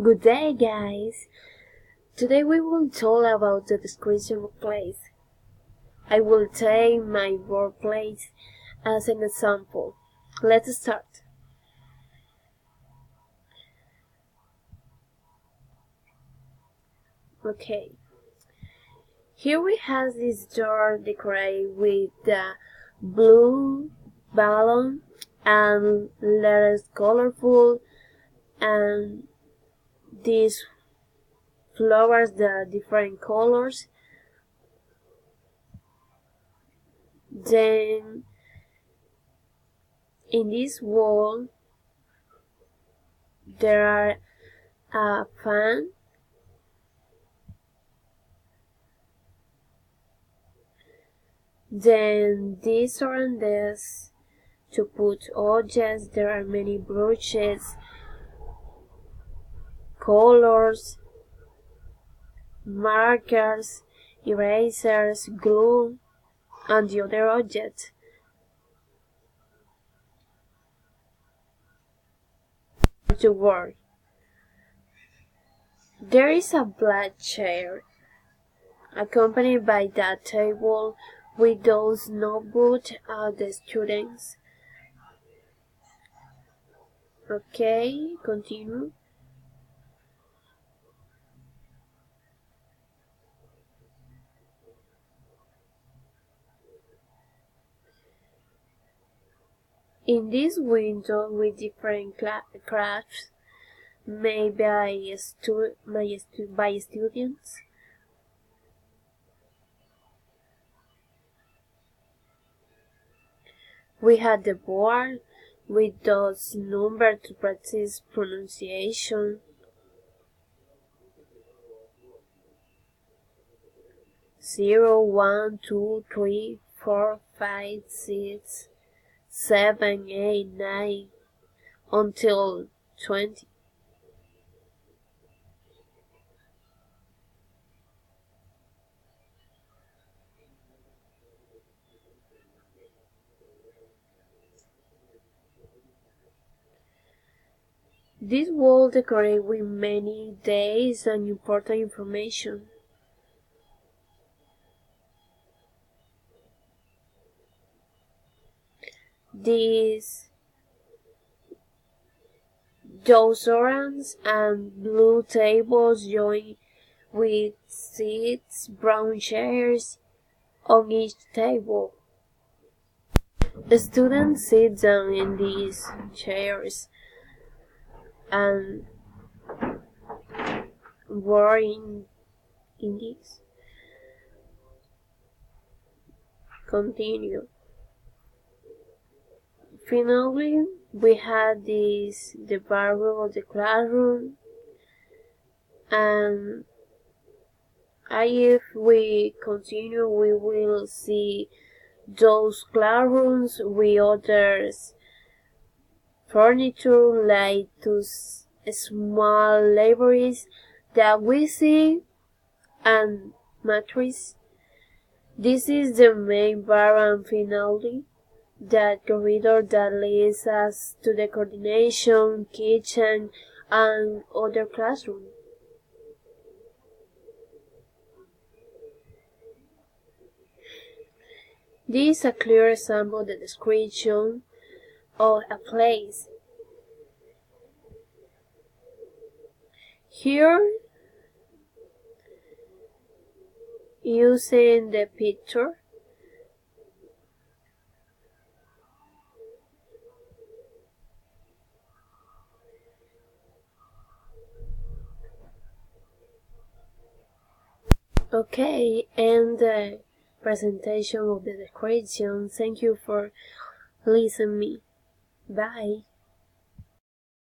Good day, guys! Today we will talk about the description of place. I will take my workplace as an example. Let's start. Okay. Here we have this door decorated with the blue balloon and letters colorful and these flowers, the different colors. Then in this wall there are a fan, then these are this to put objects. There are many brushes, colors, markers, erasers, glue, and the other objects. To work. There is a black chair, accompanied by that table with those notebooks of the students. Okay, continue. In this window with different crafts made by students, we had the board with those numbers to practice pronunciation. Zero, 1, 2, 3, 4, 5, 6, 7, 8, 9, until 20. This wall decorated with many dates and important information. Those orange and blue tables join with seats, brown chairs on each table. The students sit down in these chairs and work in this. Continue. Finally, we had the barroom of the classroom, and if we continue, we will see those classrooms with others furniture like those small libraries that we see and matrix. This is the main bar, and finally that corridor that leads us to the coordination, kitchen, and other classroom. This is a clear example of the description of a place. Here, using the picture, okay, and the presentation of the description. Thank you for listening me. Bye.